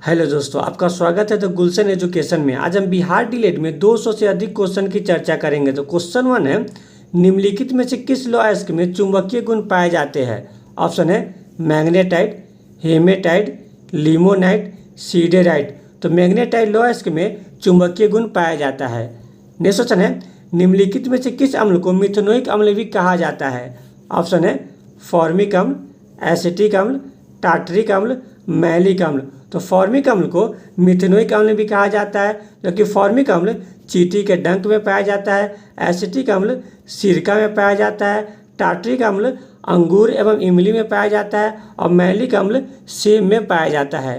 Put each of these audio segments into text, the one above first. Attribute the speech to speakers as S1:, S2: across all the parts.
S1: Hello दोस्तों, आपका स्वागत है द गुलशन एजुकेशन में। आज हम बिहार डीलेट में 200 से अधिक क्वेश्चन की चर्चा करेंगे। तो क्वेश्चन 1 है, निम्नलिखित में से किस लौह अयस्क में चुंबकीय गुण पाए जाते हैं? ऑप्शन है मैग्नेटाइट, हेमेटाइट, लिमोनाइट, सीडेराइट। तो मैग्नेटाइट लौह अयस्क में चुंबकीय गुण पाया जाता है। नेक्स्ट क्वेश्चन है, निम्नलिखित में से किस अम्ल को मिथेनोइक अम्ल भी कहा जाता है? ऑप्शन है फॉर्मिक अम्ल, एसिटिक अम्ल, टार्टरिक अम्ल, मैलिक अम्ल। तो फॉर्मिक अम्ल को मिथेनोइक अम्ल भी कहा जाता है, जबकि फॉर्मिक अम्ल चींटी के डंक में पाया जाता है, एसिटिक अम्ल सिरका में पाया जाता है, टार्टरिक अम्ल अंगूर एवं इमली में पाया जाता है और मैलिक अम्ल सेब में पाया जाता है।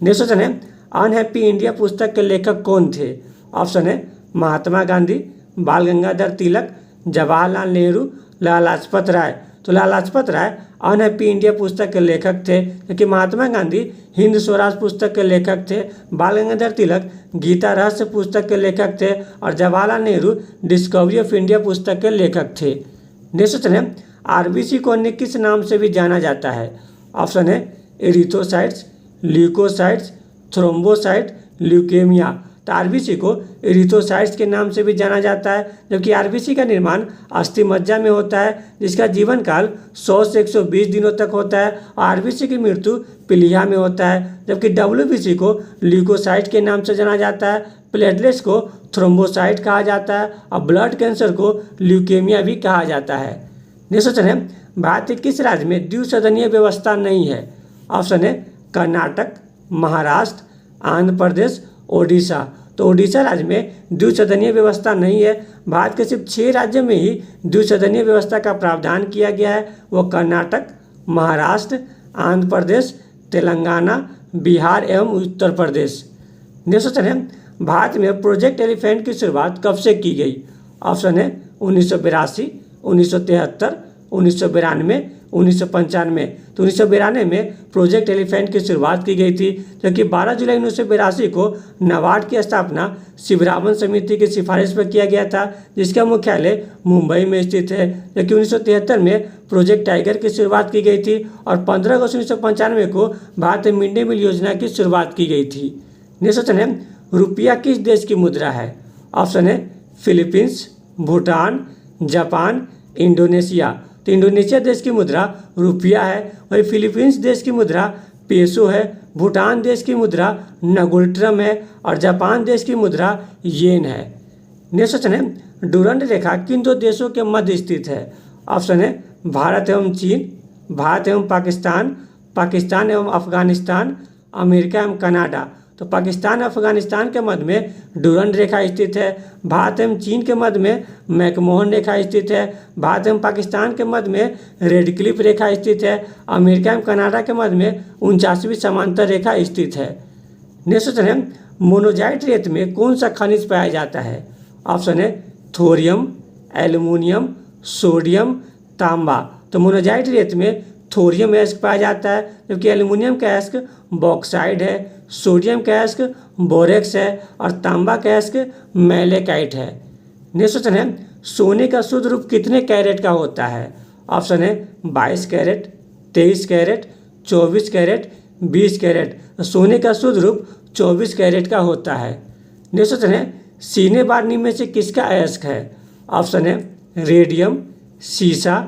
S1: नेक्स्ट क्वेश्चन है, अनहैप्पी इंडिया पुस्तक के लेखक कौन थे? ऑप्शन है महात्मा गांधी, बाल गंगाधर तिलक, जवाहरलाल नेहरू, लाला लाजपत राय। तो लाला लाजपत राय अनहैप्पी इंडिया पुस्तक के लेखक थे, क्योंकि महात्मा गांधी हिंद स्वराज पुस्तक के लेखक थे, बाल गंगाधर तिलक गीता रहस्य पुस्तक के लेखक थे और Jawaharlal Nehru discovery of India पुस्तक के लेखक थे। नेक्स्ट क्वेश्चन है, आरबीसी को अन्य किस नाम से भी जाना जाता है? ऑप्शन है एरिथ्रोसाइट्स, ल्यूकोसाइट्स, थ्रोम्बोसाइट, ल्यूकेमिया। तो आरबीसी को एरिथ्रोसाइट्स के नाम से भी जाना जाता है, जबकि आरबीसी का निर्माण अस्थि मज्जा में होता है, जिसका जीवन काल 100 से 120 दिनों तक होता है और आरबीसी की मृत्यु पीलिया में होता है, जबकि डब्ल्यूबीसी को ल्यूकोसाइट के नाम से जाना जाता है, प्लेटलेट्स को थ्रोम्बोसाइट कहा जाता है और ब्लड कैंसर को ल्यूकेमिया भी कहा जाता है। नेक्स्ट क्वेश्चन है, भारत के किस राज्य में द्विसदनीय व्यवस्था नहीं है? ऑप्शन है कर्नाटक, महाराष्ट्र, आंध्र प्रदेश, ओडिशा। तो ओडिशा राज्य में द्विसदनीय व्यवस्था नहीं है। भारत के सिर्फ 6 राज्यों में ही द्विसदनीय व्यवस्था का प्रावधान किया गया है, वो कर्नाटक, महाराष्ट्र, आंध्र प्रदेश, तेलंगाना, बिहार एवं उत्तर प्रदेश। नेक्स्ट क्वेश्चन है, भारत में प्रोजेक्ट एलिफेंट की शुरुआत कब से की गई? ऑप्शन है 1982, 1973, 1992, 1995। तो 1992 में प्रोजेक्ट एलिफेंट की शुरुआत की गई थी, जबकि 12 जुलाई 1982 को नाबार्ड की स्थापना शिवरामन समिति की सिफारिश पर किया गया था, जिसका मुख्यालय मुंबई में स्थित है। जबकि 1973 में प्रोजेक्ट टाइगर की शुरुआत की गई थी और 15 अगस्त 1995 को भारत में मिड डे मील योजना की शुरुआत की गई थी। नेक्स्ट क्वेश्चन है, रुपया किस देश की मुद्रा है? ऑप्शन है फिलीपींस, भूटान, जापान, इंडोनेशिया। तो इंडोनेशिया देश की मुद्रा रुपया है, वही फिलीपींस देश की मुद्रा पेसो है, भूटान देश की मुद्रा नगुल्ट्रम है और जापान देश की मुद्रा येन है। नेक्स्ट क्वेश्चन है, डुरंड रेखा किन 2 देशों के मध्य स्थित है? ऑप्शन है भारत एवं चीन, भारत एवं पाकिस्तान, पाकिस्तान एवं अफगानिस्तान, अमेरिका एवं कनाडा। तो पाकिस्तान और अफगानिस्तान के मध्य में डुरंड रेखा स्थित है। भारत एवं चीन के मध्य में मैकमोहन रेखा स्थित है। भारत एवं पाकिस्तान के मध्य में रेड क्लिफ रेखा स्थित है। अमेरिका एवं कनाडा के मध्य में 49वीं समांतर रेखा स्थित है। नेक्स्ट क्वेश्चन है, मोनोजाइट रेत में कौन सा खनिज पाया जाता है? ऑप्शन है थोरियम, एल्युमिनियम, सोडियम, तांबा। तो मोनोजाइट रेत में थोरियम अयस्क पाया जाता है, जबकि एल्युमिनियम का अयस्क बॉक्साइड है, सोडियम का अयस्क बोरेक्स है और तांबा का अयस्क मैलेकाइट है। नेक्स्ट क्वेश्चन है, सोने का शुद्ध रूप कितने कैरेट का होता है? ऑप्शन है 22 कैरेट, 23 कैरेट, 24 कैरेट, 20 कैरेट। तो सोने का शुद्ध रूप 24 कैरेट का होता है। नेक्स्ट क्वेश्चन है, सीने बार निम्न में से किसका अयस्क है? ऑप्शन है रेडियम, सीसा,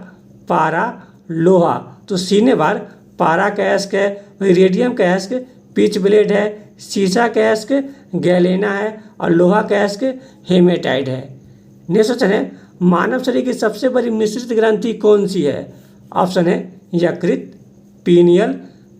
S1: पारा, लोहा। तो सीने बार पारा का अयस्क है, वही रेडियम का अयस्क पिच ब्लेड है, सीसा का अयस्क गैलेना है और लोहा का अयस्क हेमेटाइट है। नेक्स्ट क्वेश्चन है, मानव शरीर की सबसे बड़ी मिश्रित ग्रंथि कौन सी है? ऑप्शन है यकृत, पीनियल,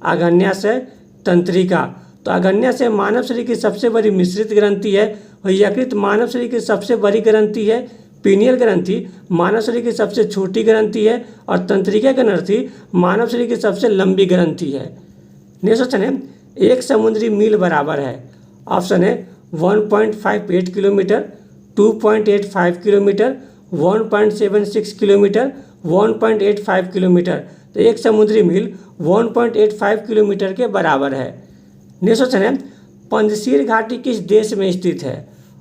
S1: अग्न्याशय, तंत्रिका। तो अग्न्याशय मानव शरीर की सबसे बड़ी मिश्रित ग्रंथि है, वही यकृत मानव शरीर की सबसे बड़ी ग्रंथि है, पीनियल ग्रंथि मानव शरीर की सबसे छोटी ग्रंथि है और तंत्रिका ग्रंथि मानव शरीर की सबसे लंबी ग्रंथि है। नेक्स्ट क्वेश्चन है, एक समुद्री मील बराबर है? ऑप्शन है 1.58 किलोमीटर, 2.85 किलोमीटर, 1.76 किलोमीटर, 1.85 किलोमीटर। तो एक समुद्री मील 1.85 किलोमीटर के बराबर है। नेक्स्ट क्वेश्चन है, पंजशीर घाटी किस देश में स्थित है?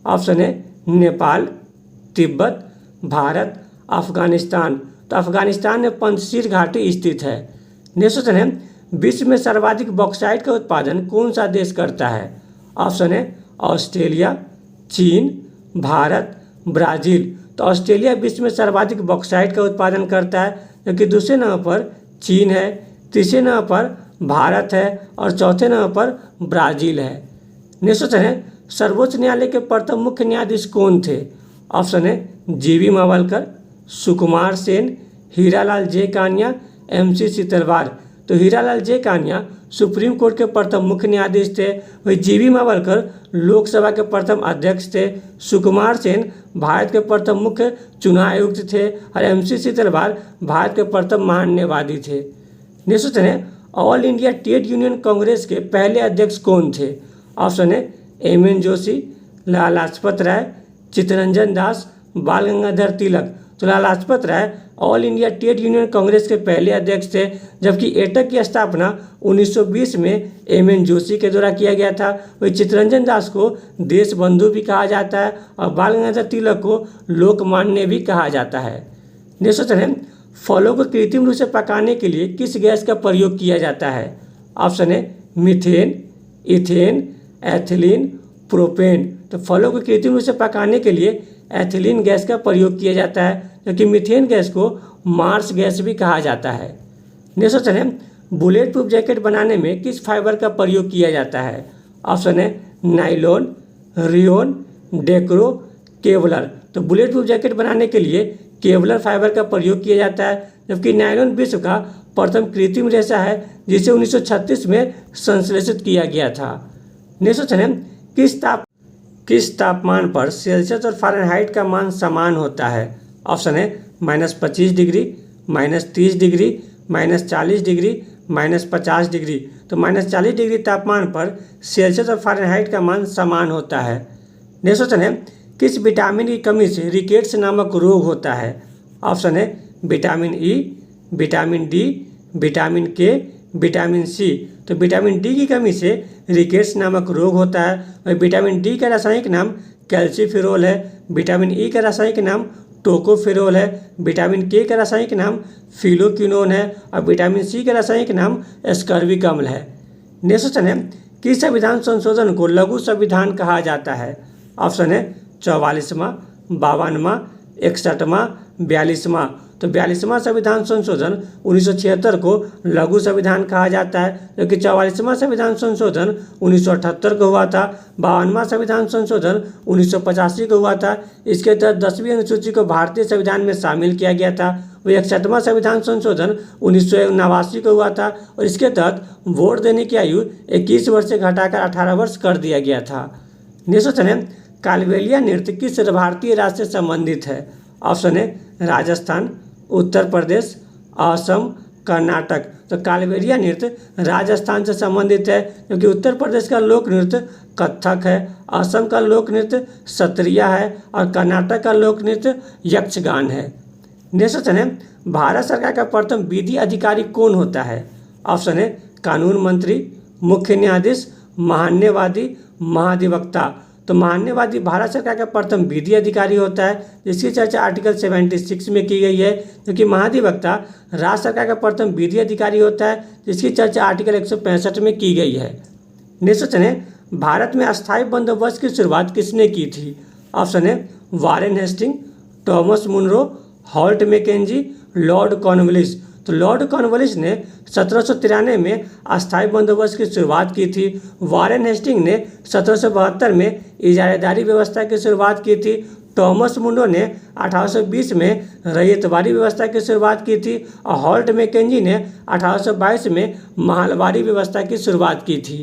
S1: ऑप्शन है नेपाल, तिब्बत, भारत, अफगानिस्तान। तो अफगानिस्तान में पंजशीर घाटी स्थित है। नेक्स्ट क्वेश्चन है, विश्व में सर्वाधिक बॉक्साइट का उत्पादन कौन सा देश करता है? ऑप्शन है ऑस्ट्रेलिया, चीन, भारत, ब्राज़ील। तो ऑस्ट्रेलिया विश्व में सर्वाधिक बॉक्साइट का उत्पादन करता है, जबकि दूसरे नंबर पर चीन है, तीसरे नंबर पर भारत है और चौथे नंबर पर ब्राज़ील है। नेक्स्ट क्वेश्चन है सर्वोच्च न्यायालय के प्रथम मुख्य न्यायाधीश कौन थे? ऑप्शन है जीवी मावलकर, सुकुमार सेन, हीरालाल जे कानिया, MC सीतलवार। तो हीरालाल जे कानिया सुप्रीम कोर्ट के प्रथम मुख्य न्यायाधीश थे, वही जीवी मावलकर लोकसभा के प्रथम अध्यक्ष थे, सुकुमार सेन भारत के प्रथम मुख्य चुनाव आयुक्त थे और MC सीतलवार भारत के प्रथम महान्यायवादी थे। नेक्स्ट क्वेश्चन है all India trade union congress के पहले अध्यक्ष कौन थे? ऑप्शन है MN जोशी, लाला लाजपत राय, चित्तरंजन दास, बाल गंगाधर तिलक। तो Lala Lajpat Rai all India trade union congress के पहले अध्यक्ष थे, जबकि एटक की स्थापना 1920 में MN जोशी के द्वारा किया गया था। वही चित्तरंजन दास को देश बंधु भी कहा जाता है और बाल गंगाधर तिलक को लोकमान्य भी कहा जाता है। नेक्स्ट क्वेश्चन है फलों को कृत्रिम रूप से पकाने के लिए किस गैस का प्रयोग किया जाता है? ऑप्शन है मीथेन, इथेन, एथिलीन, प्रोपेन। तो फलों को कृत्रिम रूप से पकाने के लिए एथिलीन गैस का प्रयोग किया जाता है, जबकि मीथेन गैस को मार्स गैस भी कहा जाता है। नेक्स्ट क्वेश्चन है बुलेट प्रूफ जैकेट बनाने में किस फाइबर का प्रयोग किया जाता है? ऑप्शन है नाइलॉन, रियोन, डेक्रो, केवलर। तो बुलेट प्रूफ जैकेट बनाने के लिए केवलर फाइबर का प्रयोग किया जाता है, जबकि नायलॉन विश्व का प्रथम कृत्रिम रेशा है जिसे 1936 में संश्लेषित किया गया था। नेक्स्ट क्वेश्चन है किस तापमान पर सेल्सियस और फ़ारेनहाइट का मान समान होता है? ऑप्शन है -25 डिग्री, -30 डिग्री, -40 डिग्री, -50 डिग्री। तो -40 डिग्री तापमान पर सेल्सियस और फ़ारेनहाइट का मान समान होता है। नेक्स्ट क्वेश्चन है किस विटामिन की कमी से रिकेट्स नामक रोग होता है? ऑप्शन है vitamin E, vitamin D, vitamin के, विटामिन सी। तो विटामिन डी की कमी से रिकेट्स नामक रोग होता है और विटामिन डी का रासायनिक नाम कैल्सीफेरोल है, विटामिन ई का रासायनिक नाम टोकोफेरोल है, विटामिन के का रासायनिक नाम फिलोक्विनोन है और विटामिन सी का रासायनिक नाम एस्कर्बिक अम्ल है। नेक्स्ट क्वेश्चन है किस संविधान संशोधन को लघु संविधान कहा जाता है? ऑप्शन है 44वां, 52वां, 61वां, 42वां। तो 42वां संविधान संशोधन 1976 को लघु संविधान कहा जाता है, जबकि 44वां संविधान संशोधन 1978 को हुआ था। 52वां संविधान संशोधन 1985 को हुआ था। इसके तहत 10वीं अनुसूची को भारतीय संविधान में शामिल किया गया था। वही 61वां संविधान संशोधन 1989 को हुआ था और इसके तहत वोट देने की आयु 21 वर्ष से घटाकर 18 वर्ष कर दिया गया था। नेक्स्ट क्वेश्चन है कालबेलिया नृत्य किस भारतीय राज्य से संबंधित है? ऑप्शन है राजस्थान, उत्तर प्रदेश, असम, कर्नाटक। तो कालबेलिया नृत्य राजस्थान से संबंधित है, जबकि उत्तर प्रदेश का लोक नृत्य कथक है, असम का लोक नृत्य सत्रिया है और कर्नाटक का लोक नृत्य यक्षगान है। नेक्स्ट क्वेश्चन है भारत सरकार का प्रथम विधि अधिकारी कौन होता है? ऑप्शन है कानून मंत्री, मुख्य न्यायाधीश, महान्यायवादी, महाधिवक्ता। तो महान्यायवादी भारत सरकार का प्रथम विधि अधिकारी होता है, जिसकी चर्चा आर्टिकल 76 में की गई है, क्योंकि महाधिवक्ता राज्य सरकार का प्रथम विधि अधिकारी होता है, जिसकी चर्चा आर्टिकल 165 में की गई है। नेक्स्ट क्वेश्चन है भारत में अस्थायी बंदोबस्त की शुरुआत किसने की थी? ऑप्शन है Warren Hasting, Thomas Munro, Holt Mackenzie, lord Cornwallis. तो लॉर्ड कॉर्नवालिस ने 1793 में अस्थायी बंदोबस्त की शुरुआत की थी। वारेन हेस्टिंग ने 1772 में इजारेदारी व्यवस्था की शुरुआत की थी। टॉमस मुनरो ने 1820 में रैयतवारी व्यवस्था की शुरुआत की थी और हॉल्ट मैकेंजी ने 1822 में महलवारी व्यवस्था की शुरुआत की थी।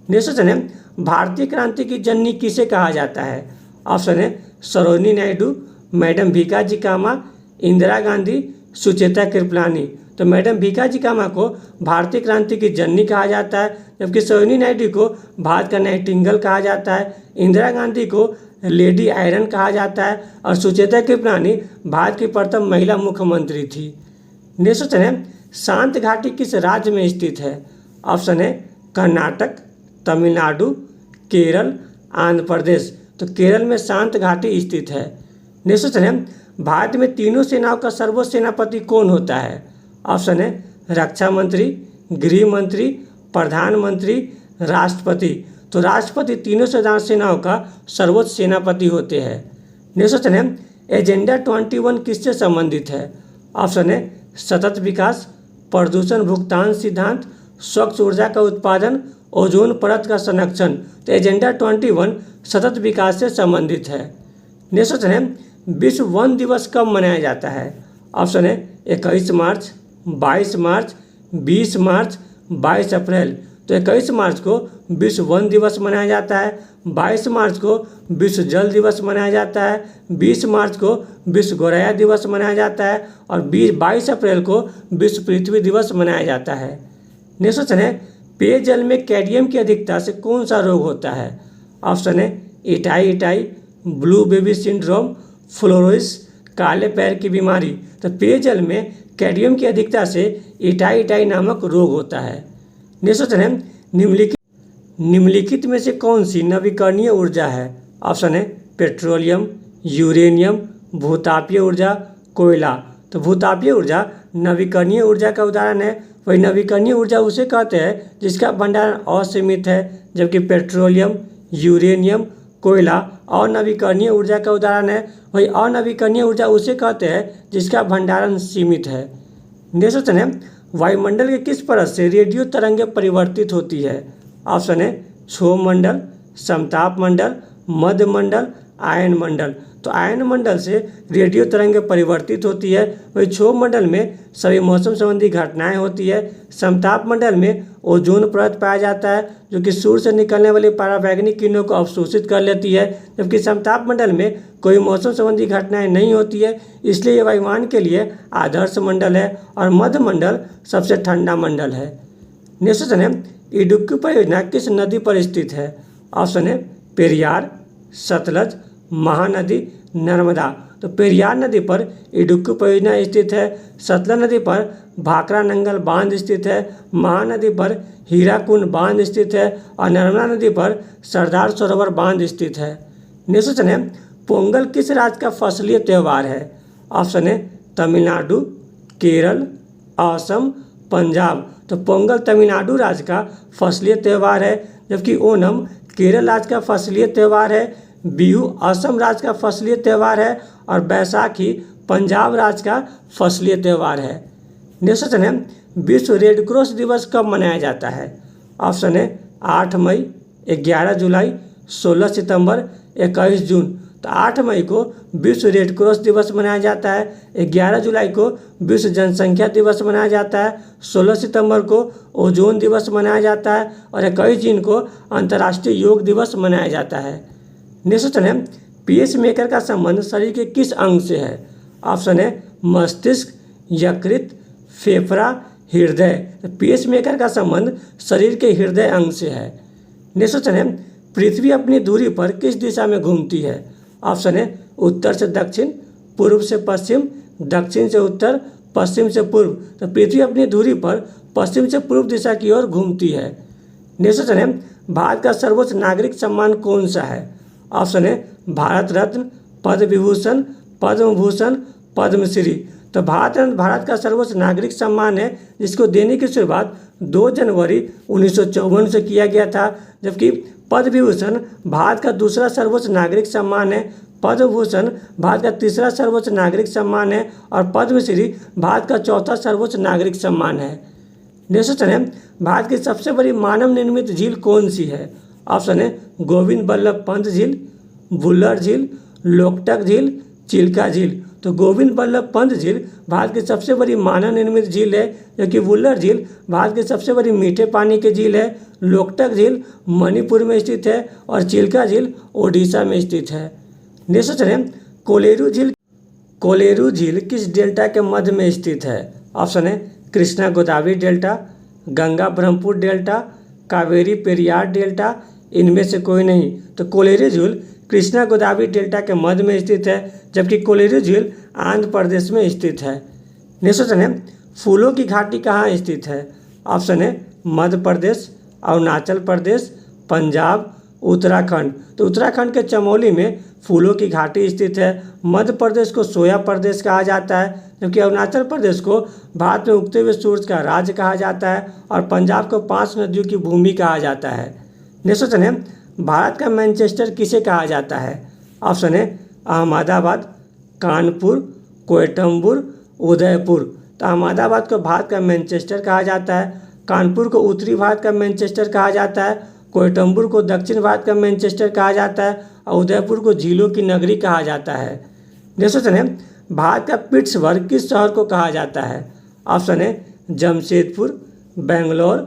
S1: नेक्स्ट क्वेश्चन है भारतीय क्रांति की जननी किसे कहा जाता है? ऑप्शन है सरोजिनी नायडू, मैडम भीकाजी कामा, इंदिरा गांधी, सुचेता कृपलानी। तो मैडम भीकाजी कामा को भारतीय क्रांति की जननी कहा जाता है, जबकि सरोजिनी नायडू को भारत का नाइटिंगेल कहा जाता है, इंदिरा गांधी को लेडी आयरन कहा जाता है और सुचेता कृपलानी भारत की प्रथम महिला मुख्यमंत्री थी। नेक्स्ट क्वेश्चन है शांत घाटी किस राज्य में स्थित है? ऑप्शन है कर्नाटक, तमिलनाडु, केरल, आंध्र प्रदेश। तो केरल में शांत घाटी स्थित है। नेक्स्ट क्वेश्चन है भारत में तीनों सेनाओं का सर्वोच्च सेनापति कौन होता है? ऑप्शन है रक्षा मंत्री, गृह मंत्री, प्रधानमंत्री, राष्ट्रपति। तो राष्ट्रपति तीनों सेनाओं का सर्वोच्च सेनापति होते हैं। नेक्स्ट क्वेश्चन है, एजेंडा 21 किससे संबंधित है? ऑप्शन है सतत विकास, प्रदूषण भुगतान सिद्धांत, स्वच्छ ऊर्जा का उत्पादन, ओजोन परत का संरक्षण। तो एजेंडा 21 सतत विकास से संबंधित है। नेक्स्ट क्वेश्चन है, विश्व वन दिवस कब मनाया जाता है? ऑप्शन है 21 मार्च, 22 मार्च, 20 मार्च, 22 अप्रैल। तो 21 मार्च को विश्व वन दिवस मनाया जाता है, 22 मार्च को विश्व जल दिवस मनाया जाता है, 20 मार्च को विश्व गौरैया दिवस मनाया जाता है और 22 अप्रैल को विश्व पृथ्वी दिवस मनाया जाता है। नेक्स्ट क्वेश्चन है, पेयजल में कैडमियम की अधिकता से कौन सा रोग होता है? ऑप्शन है itai, blue baby syndrome, fluorosis, काले पैर की बीमारी। तो पेयजल में कैडमियम की अधिकता से इटाई नामक रोग होता है। नेक्स्ट क्वेश्चन है, निम्नलिखित में से कौन सी नवीकरणीय ऊर्जा है? ऑप्शन है पेट्रोलियम, यूरेनियम, भूतापीय ऊर्जा, कोयला। तो भूतापीय ऊर्जा नवीकरणीय ऊर्जा का उदाहरण है। वही नवीकरणीय ऊर्जा उसे कहते हैं जिसका भंडारण असीमित है, जबकि पेट्रोलियम, यूरेनियम, कोयला अनवीकरणीय ऊर्जा का उदाहरण है। वही अनवीकरणीय ऊर्जा उसे कहते हैं जिसका भंडारण सीमित है। नेक्स्ट क्वेश्चन है, वायुमंडल के किस परत से रेडियो तरंगें परिवर्तित होती है? ऑप्शन है क्षोभ मंडल, समताप मंडल, मध्य मंडल, आयन मंडल। तो आयन मंडल से रेडियो तरंगें परिवर्तित होती है। वही क्षोभ मंडल में सभी मौसम संबंधी घटनाएं होती है। समताप मंडल में ओजोन परत पाया जाता है जो कि सूर्य से निकलने वाली पराबैंगनी किरणों को अवशोषित कर लेती है, जबकि समताप मंडल में कोई मौसम संबंधी घटनाएं नहीं होती है, इसलिए ये वायुयान के लिए आदर्श मंडल है। और मध्य मंडल सबसे ठंडा मंडल है। नेक्स्ट क्वेश्चन है, इडुक्की परियोजना किस नदी पर स्थित है? ऑप्शन है पेरियार, सतलज, महानदी, नर्मदा। तो पेरियार नदी पर इडुक्की परियोजना स्थित है, सतलज नदी पर भाखरा नंगल बांध स्थित है, महानदी पर हीराकुंड बांध स्थित है और नर्मदा नदी पर सरदार सरोवर बांध स्थित है। नेक्स्ट क्वेश्चन है, पोंगल किस राज्य का फसलीय त्यौहार है? ऑप्शन है तमिलनाडु, केरल, असम, पंजाब। तो पोंगल तमिलनाडु राज्य का फसलीय त्यौहार है, जबकि ओणम केरल राज्य का फसलीय त्यौहार है, बिहू असम राज्य का फसलीय त्यौहार है और बैसाखी पंजाब राज्य का फसलीय त्यौहार है। नेक्स्ट क्वेश्चन है, विश्व रेड क्रॉस दिवस कब मनाया जाता है? ऑप्शन है 8 मई, 11 जुलाई, 16 सितंबर, 21 जून। तो 8 मई को विश्व रेड क्रॉस दिवस मनाया जाता है, 11 जुलाई को विश्व जनसंख्या दिवस मनाया जाता है, 16 सितंबर को ओजोन दिवस मनाया जाता है और 21 जून को अंतर्राष्ट्रीय योग दिवस मनाया जाता है। नेक्स्ट क्वेश्चन है, पेस मेकर का संबंध शरीर के किस अंग से है? ऑप्शन है मस्तिष्क, यकृत, फेफड़ा, हृदय। पेस मेकर का संबंध शरीर के हृदय अंग से है। नेक्स्ट क्वेश्चन है, पृथ्वी अपनी दूरी पर किस दिशा में घूमती है? ऑप्शन है उत्तर से दक्षिण, पूर्व से पश्चिम, दक्षिण से उत्तर, पश्चिम से पूर्व। तो पृथ्वी अपनी दूरी पर पश्चिम से पूर्व दिशा की ओर घूमती है। नेक्स्ट क्वेश्चन है, भारत का सर्वोच्च नागरिक सम्मान कौन सा है? ऑप्शन है भारत रत्न, पद्म विभूषण, पद्म भूषण, पद्मश्री। तो भारत का सर्वोच्च नागरिक सम्मान है जिसको देने की शुरुआत 2 जनवरी 1954 से किया गया था, जबकि पद्म विभूषण भारत का दूसरा सर्वोच्च नागरिक सम्मान है, पद्म भूषण भारत का तीसरा सर्वोच्च नागरिक सम्मान है और पद्मश्री भारत का चौथा सर्वोच्च नागरिक सम्मान है। नेक्स्ट क्वेश्चन है, भारत की सबसे बड़ी मानव निर्मित झील कौन सी है? ऑप्शन है गोविंद बल्लभ पंत झील, बुल्लर झील, लोकटक झील, चिल्का झील। तो गोविंद बल्लभ पंत झील भारत की सबसे बड़ी मानव निर्मित झील है, जबकि बुल्लर झील भारत की सबसे बड़ी मीठे पानी की झील है, लोकटक झील मणिपुर में स्थित है और चिल्का झील ओडिशा में स्थित है। नेक्स्ट क्वेश्चन है, कोलेरू झील किस डेल्टा के मध्य में स्थित है? ऑप्शन है Krishna Godavari delta, Ganga Brahmaputra delta, Kaveri Periyar delta, इनमें से कोई नहीं। तो कोलेरू झील कृष्णा गोदावरी डेल्टा के मध्य में स्थित है, जबकि कोलेरू झील आंध्र प्रदेश में स्थित है। नेक्स्ट क्वेश्चन है, फूलों की घाटी कहाँ स्थित है? ऑप्शन है मध्य प्रदेश, अरुणाचल प्रदेश, पंजाब, उत्तराखंड। तो उत्तराखंड के चमोली में फूलों की घाटी स्थित है। मध्य प्रदेश को सोया प्रदेश कहा जाता है, जबकि अरुणाचल प्रदेश को भारत में उगते हुए सूरज का राज्य कहा जाता है और पंजाब को 5 नदियों की भूमि कहा जाता है। नेक्स्ट क्वेश्चन है, भारत का मैनचेस्टर किसे कहा जाता है? ऑप्शन है अहमदाबाद, कानपुर, कोयटम्बुर, उदयपुर। तो अहमदाबाद को भारत का मैनचेस्टर कहा जाता है, कानपुर को उत्तरी भारत का मैनचेस्टर कहा जाता है, कोयटम्बुर को दक्षिण भारत का मैनचेस्टर कहा जाता है और उदयपुर को झीलों की नगरी कहा जाता है। नेक्स्ट क्वेश्चन है, भारत का पिट्सबर्ग किस शहर को कहा जाता है? ऑप्शन है जमशेदपुर, बेंगलोर,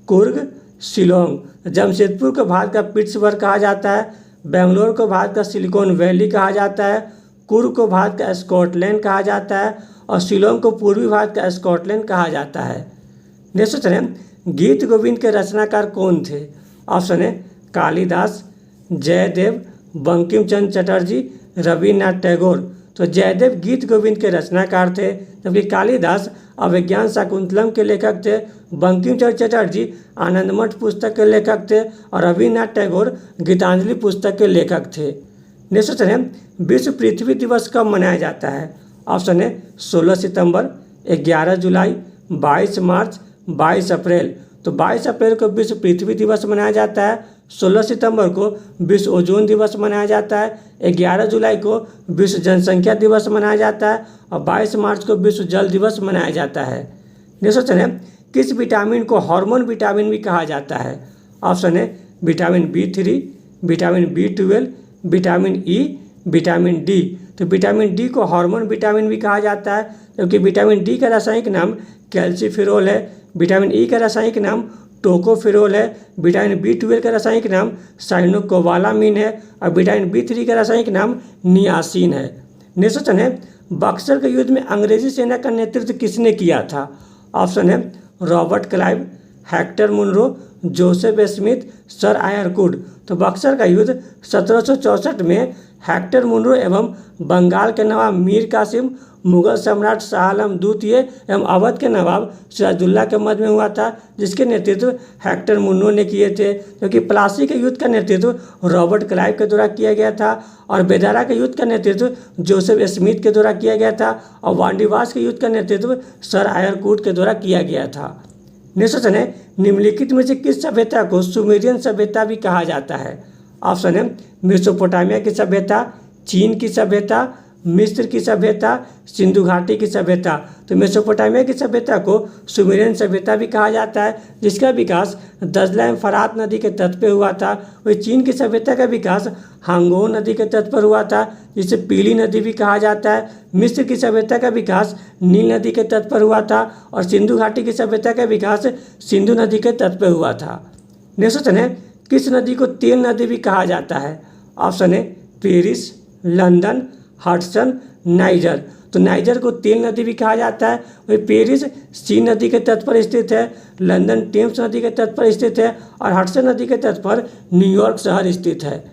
S1: कुर्ग, शिलोंग। जमशेदपुर को भारत का पिट्सबर्ग कहा जाता है, बेंगलोर को भारत का सिलिकॉन वैली कहा जाता है, कुर्ग को भारत का स्कॉटलैंड कहा जाता है और शिलोंग को पूर्वी भारत का स्कॉटलैंड कहा जाता है। नेक्स्ट क्वेश्चन है, गीत गोविंद के रचनाकार कौन थे? ऑप्शन है कालिदास, जयदेव, बंकिम चंद्र चटर्जी, रविन्द्रनाथ टैगोर। तो जयदेव गीत गोविंद के रचनाकार थे, जबकि कालिदास अभिज्ञान शाकुंतलम के लेखक थे, बंकिम चंद्र चटर्जी आनंदमठ पुस्तक के लेखक थे और रविन्द्रनाथ टैगोर गीतांजलि पुस्तक के लेखक थे। नेक्स्ट क्वेश्चन है, विश्व पृथ्वी दिवस कब मनाया जाता है? ऑप्शन है 16 सितंबर, 11 जुलाई, 22 मार्च, 22 अप्रैल। तो 22 अप्रैल को विश्व पृथ्वी दिवस मनाया जाता है, 16 सितंबर को विश्व ओजोन दिवस मनाया जाता है, 11 जुलाई को विश्व जनसंख्या दिवस मनाया जाता है और 22 मार्च को विश्व जल दिवस मनाया जाता है। नेक्स्ट क्वेश्चन है, किस विटामिन को हार्मोन विटामिन भी कहा जाता है? ऑप्शन है vitamin B3, vitamin B12, vitamin E, vitamin D. तो विटामिन डी को हार्मोन विटामिन भी कहा जाता है, क्योंकि विटामिन डी का रासायनिक नाम कैल्सीफेरोल है, विटामिन ई का रासायनिक नाम टोकोफेरोल है, विटामिन B12 का रासायनिक नाम साइनोकोबालामिन है और विटामिन B3 का रासायनिक नाम नियासिन है। नेक्स्ट क्वेश्चन है, बक्सर के युद्ध में अंग्रेजी सेना का नेतृत्व किसने किया था? ऑप्शन है Robert Clive, Hector Munro, Joseph Smith, sir Eyre Coote. तो बक्सर का युद्ध 1764 में हेक्टर मुनरो एवं बंगाल के नवाब मीर कासिम, मुगल सम्राट शाह आलम द्वितीय एवं अवध के नवाब सिराजुद्दौला के मध्य में हुआ था, जिसके नेतृत्व हेक्टर मुनरो ने किए थे। क्योंकि प्लासी के युद्ध का नेतृत्व रॉबर्ट क्लाइव के द्वारा किया गया था और बेदारा के युद्ध का नेतृत्व जोसेफ स्मिथ के द्वारा किया गया था और वांडीवास के युद्ध का नेतृत्व सर आयरकुड के द्वारा किया गया था। नेक्स्ट क्वेश्चन है, निम्नलिखित में से किस सभ्यता को सुमेरियन सभ्यता भी कहा जाता है? ऑप्शन है मेसोपोटामिया की सभ्यता, चीन की सभ्यता, मिस्र की सभ्यता, सिंधु घाटी की सभ्यता। तो मेसोपोटामिया की सभ्यता को सुमेरियन सभ्यता भी कहा जाता है, जिसका विकास दजला एवं फरात नदी के तट पर हुआ था। वही चीन की सभ्यता का विकास हांगो नदी के तट पर हुआ था, जिसे पीली नदी भी कहा जाता है। मिस्र की सभ्यता का विकास नील नदी के तट पर हुआ था और सिंधु घाटी की सभ्यता का विकास सिंधु नदी के तट पर हुआ था। नेक्स्ट क्वेश्चन है, किस नदी को तेल नदी भी कहा जाता है? ऑप्शन है पेरिस, लंदन, हडसन, नाइजर। तो नाइजर को तेल नदी भी कहा जाता है। वही पेरिस सी नदी के तट पर स्थित है, लंदन टेम्स नदी के तट पर स्थित है और हडसन नदी के तट पर न्यूयॉर्क शहर स्थित है।